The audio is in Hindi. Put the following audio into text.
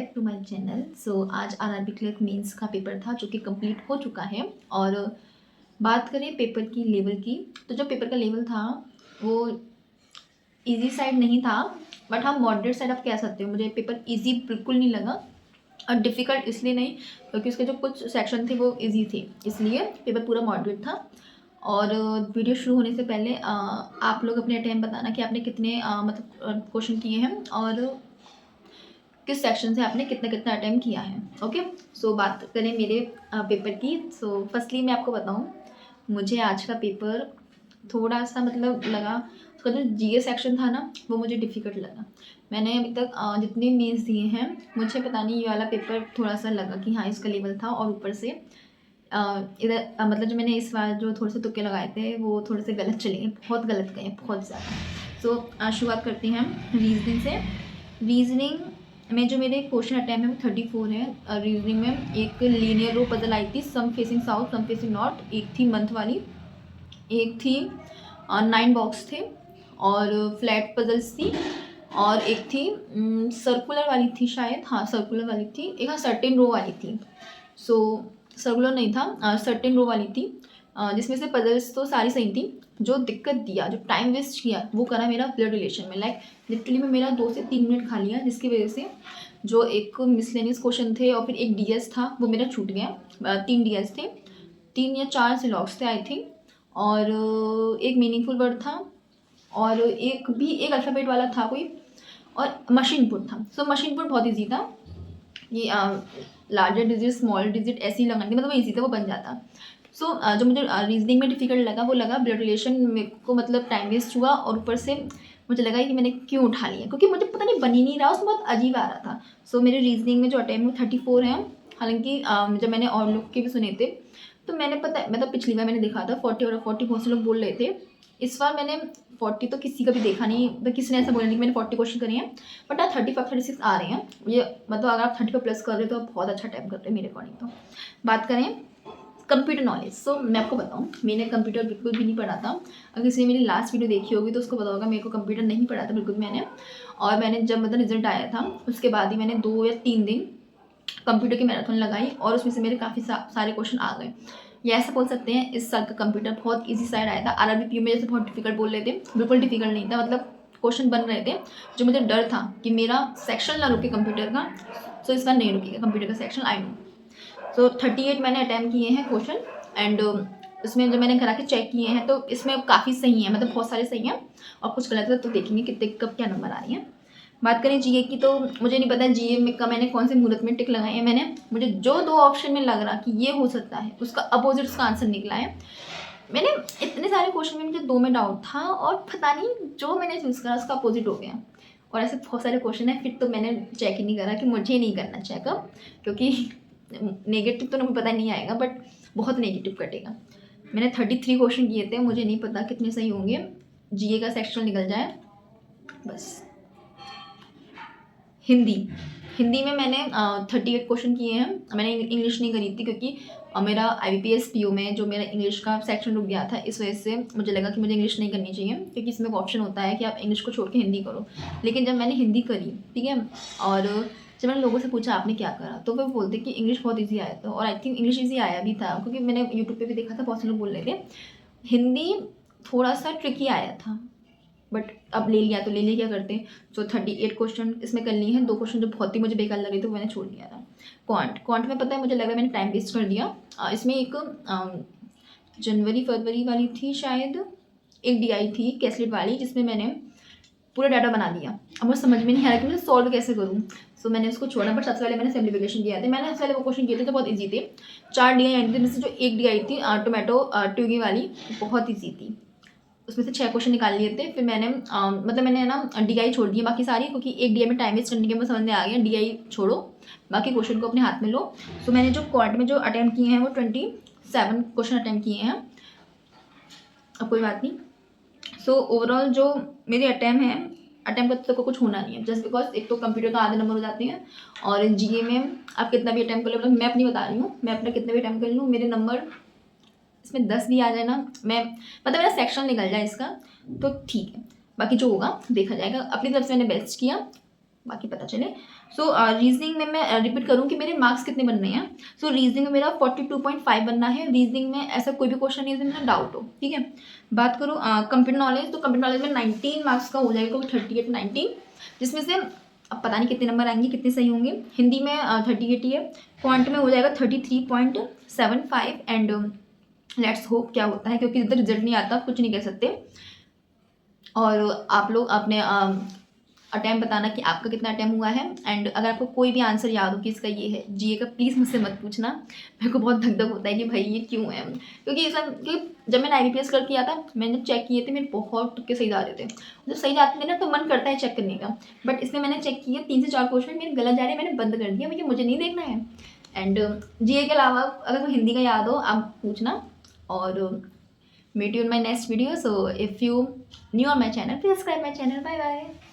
Back to my channel. आज आरआरबी क्लर्क मेंस का पेपर था जो कि कंप्लीट हो चुका है। और बात करें पेपर की लेवल की, तो जो पेपर का लेवल था वो इजी साइड नहीं था, बट हाँ मॉडरेट साइड आप कह सकते हो। मुझे पेपर इजी बिल्कुल नहीं लगा, और डिफ़िकल्ट इसलिए नहीं क्योंकि उसके जो कुछ सेक्शन थे वो इजी थे, इसलिए पेपर पूरा मॉडरेट था। और वीडियो शुरू होने से पहले आप लोग अपने टाइम बताना कि आपने कितने मतलब क्वेश्चन किए हैं और किस सेक्शन से आपने कितना कितना अटैम्प्ट किया है। ओके, सो बात करें मेरे पेपर की। फर्स्टली मैं आपको बताऊं, मुझे आज का पेपर थोड़ा सा मतलब लगा, उसका जो जीए सेक्शन था ना वो मुझे डिफ़िकल्ट लगा। मैंने अभी तक जितने मेंस दिए हैं, मुझे पता नहीं ये वाला पेपर थोड़ा सा लगा कि हाँ इसका लेवल था। और ऊपर से इधर मतलब जो मैंने इस बार जो थोड़े से तुक्के लगाए थे वो थोड़े से गलत चले गए, बहुत गलत गए, बहुत ज़्यादा। शुरुआत करते हैं हम रीजनिंग से। रीजनिंग में जो मेरे क्वेश्चन अटैम्प्ट है वो 34 है। रीजनिंग में एक लीनियर रो पजल आई थी, सम फेसिंग साउथ सम फेसिंग नॉर्थ, एक थी मंथ वाली, एक थी 9 बॉक्स थे और फ्लैट पजल्स थी, और एक थी सर्कुलर वाली थी शायद, हाँ सर्कुलर वाली थी, एक हाँ सर्टेन रो वाली थी। सर्कुलर नहीं था, सर्टेन रो वाली थी, जिसमें से पजल्स तो सारी सही थी। जो दिक्कत दिया, जो टाइम वेस्ट किया वो करा मेरा ब्लड रिलेशन में। लाइक लिटरली में मेरा 2 से 3 मिनट खा लिया, जिसकी वजह से जो एक मिसलेनियस क्वेश्चन थे और फिर एक डीएस था वो मेरा छूट गया। 3 डीएस थे, 3 या 4 सिलॉक्स थे आई थिंक, और एक मीनिंगफुल वर्ड था, और एक अल्फ़ाबेट वाला था कोई, और मशीन पुट था। मशीन पुट बहुत ईजी था, ये लार्जर डिजिट स्मॉल डिजिट ऐसे ही लगानी थी, मतलब ईजी था, वो बन जाता। जो मुझे रीजनिंग में डिफ़िकल्ट लगा वो लगा ब्लड रिलेशन। मेरे को मतलब टाइम वेस्ट हुआ, और ऊपर से मुझे लगा कि मैंने क्यों उठा लिया, क्योंकि मुझे पता नहीं बन ही नहीं रहा, उसमें बहुत अजीब आ रहा था। मेरे रीजनिंग में जो अटैम्प्ट 34 हैं। हालांकि जब मैंने और लोग के भी सुने थे तो मैंने पता मतलब पिछली बार मैंने देखा था 40 और 40 बहुत से लोग बोल रहे थे। इस बार मैंने 40 तो किसी का भी देखा नहीं, तो किसी ने ऐसा बोला नहीं कि मैंने 40 क्वेश्चन करे हैं, बट 35 36 आ रहे हैं। ये मतलब अगर आप 35 प्लस कर रहे हो तो आप बहुत अच्छा टाइम कर रहे हो मेरे अकॉर्डिंग। तो बात करें कंप्यूटर नॉलेज, मैं आपको बताऊँ, मैंने कंप्यूटर बिल्कुल भी नहीं पढ़ा था। अगर किसी ने मेरी लास्ट वीडियो देखी होगी तो उसको पता होगा मेरे को कंप्यूटर नहीं पढ़ा था बिल्कुल मैंने। और मैंने जब मतलब रिजल्ट आया था उसके बाद ही मैंने 2 या 3 दिन कंप्यूटर की मैराथन लगाई, और उसमें से मेरे काफ़ी सारे क्वेश्चन आ गए। या ऐसा बोल सकते हैं इस साल का कंप्यूटर बहुत इजी साइड आया था। आरआरबी पीयू में जैसे बहुत डिफिकल्ट बोल रहे थे, बिल्कुल डिफिकल्ट नहीं था, मतलब क्वेश्चन बन रहे थे। जो मुझे डर था कि मेरा सेक्शन ना रुके कंप्यूटर का, सो इस बार नहीं रुकेगा कंप्यूटर का सेक्शन, आई नो। 38 मैंने अटैम्प्ट किए हैं क्वेश्चन, एंड उसमें जो मैंने करा के चेक किए हैं तो इसमें काफ़ी सही है, मतलब बहुत सारे सही हैं और कुछ गलत है, तो देखेंगे कितने कब क्या नंबर आ रही हैं। बात करें जीए की, तो मुझे नहीं पता जीए में का मैंने कौन से मुहूर्त में टिक लगाए हैं। मैंने मुझे जो 2 ऑप्शन में लग रहा कि ये हो सकता है उसका अपोजिट उसका आंसर निकला है। मैंने इतने सारे क्वेश्चन में मुझे 2 में डाउट था, और पता नहीं जो मैंने चूज़ करा उसका अपोजिट हो गया। और ऐसे बहुत सारे क्वेश्चन है, फिर तो मैंने चेक ही नहीं करा कि मुझे नहीं करना चेकअप, क्योंकि नेगेटिव तो मुझे पता नहीं आएगा, बट बहुत नेगेटिव कटेगा। मैंने 33 क्वेश्चन किए थे, मुझे नहीं पता कितने सही होंगे। जीए का सेक्शन निकल जाए बस। हिंदी में मैंने 38 क्वेश्चन किए हैं। मैंने इंग्लिश नहीं करी थी क्योंकि मेरा IBPS PO में जो मेरा इंग्लिश का सेक्शन रुक गया था, इस वजह से मुझे लगा कि मुझे इंग्लिश नहीं करनी चाहिए, क्योंकि इसमें एक ऑप्शन होता है कि आप इंग्लिश को छोड़ के हिंदी करो। लेकिन जब मैंने हिंदी करी, ठीक है, और जब मैंने लोगों से पूछा आपने क्या करा, तो वो बोलते कि इंग्लिश बहुत ईजी आया था, और आई थिंक इंग्लिश ईजी आया भी था, क्योंकि मैंने यूट्यूब पर भी देखा था, बहुत से लोग बोल रहे थे। हिंदी थोड़ा सा ट्रिकी आया था, बट अब ले लिया तो ले लिया, क्या करते हैं। 38 क्वेश्चन इसमें कर लिए हैं। 2 क्वेश्चन जो बहुत ही मुझे बेकार लग रहे थे वो मैंने छोड़ दिया था। क्वांट में पता है मुझे लग रहा है मैंने टाइम वेस्ट कर दिया। इसमें एक जनवरी फरवरी वाली थी शायद, एक DI थी कैसलेट वाली, जिसमें मैंने पूरा डाटा बना दिया। अब मुझे समझ में नहीं आ रहा कि मुझे सॉल्व कैसे करूँ, मैंने उसको छोड़ा। बट सबसे पहले मैंने सिम्प्लीफिकेशन किया था। मैंने सबसे पहले वो क्वेश्चन किए थे जो बहुत ईजी थे। 4 DI आई थी, जिससे जो एक DI थी टोमेटो ट्यूगी वाली, बहुत ईजी थी। उसमें से 6 क्वेश्चन निकाल लिए थे। फिर मैंने मतलब मैंने ना DI छोड़ दिए बाकी सारी, क्योंकि एक DI में टाइम वेस्ट करने के मुझे समझ में आ गया, DI छोड़ो, बाकी क्वेश्चन को अपने हाथ में लो। मैंने जो क्वांट में जो अटैम्प्ट किए हैं वो 27 क्वेश्चन अटैम्प्ट किए हैं। अब कोई बात नहीं। ओवरऑल जो मेरे अटैम्प्ट करते तो कुछ होना नहीं है, जस्ट बिकॉज एक तो कंप्यूटर का आधे नंबर हो जाते हैं, और जीए में आप कितना भी अटैम्प्ट कर लो, मतलब मैं अपनी बता रही हूँ, मैं अपना कितना भी अटैम्प्ट कर लूँ, मेरे नंबर इसमें 10 भी आ जाए ना, मैं मतलब मेरा सेक्शन निकल जाए इसका तो ठीक है, बाकी जो होगा देखा जाएगा। अपनी तरफ से मैंने बेस्ट किया, बाकी पता चले। सो रीजनिंग में मैं रिपीट करूँ कि मेरे मार्क्स कितने बनने हैं। सो रीजनिंग में मेरा 42.5 बनना है। रीजनिंग में ऐसा कोई भी क्वेश्चन नहीं है जिसमें मेरा डाउट हो, ठीक है। बात करूँ कंप्यूटर नॉलेज, तो कंप्यूटर नॉलेज में 19 मार्क्स का हो जाएगा, 38 19, जिसमें से अब पता नहीं कितने नंबर आएंगे, कितने सही होंगे। हिंदी में 38 ही है। क्वांट में हो जाएगा 33.75 एंड लेट्स होप क्या होता है, क्योंकि इधर रिजल्ट नहीं आता, कुछ नहीं कह सकते। और आप लोग अपने अटैम्प्ट बताना कि आपका कितना अटैम्प्ट हुआ है। एंड अगर आपको कोई भी आंसर याद हो कि इसका ये है जीए का, प्लीज़ मुझसे मत पूछना। मेरे को बहुत धक धक होता है कि भाई ये क्यों है, क्योंकि जब मैंने IBPS कर किया था, मैंने चेक किए थे, मेरे बहुत तुक्के सही जा रहे थे। जब सही जाते थे ना तो मन करता है चेक करने का, बट इसमें मैंने चेक किया 3 से 4 क्वेश्चन मेरे गलत जा रहे हैं, मैंने बंद कर दिया, भैया मुझे नहीं देखना है। एंड जीए के अलावा अगर कोई हिंदी का याद हो आप पूछना। और meet you in my next video. So if you new on my channel, please subscribe my channel. Bye bye.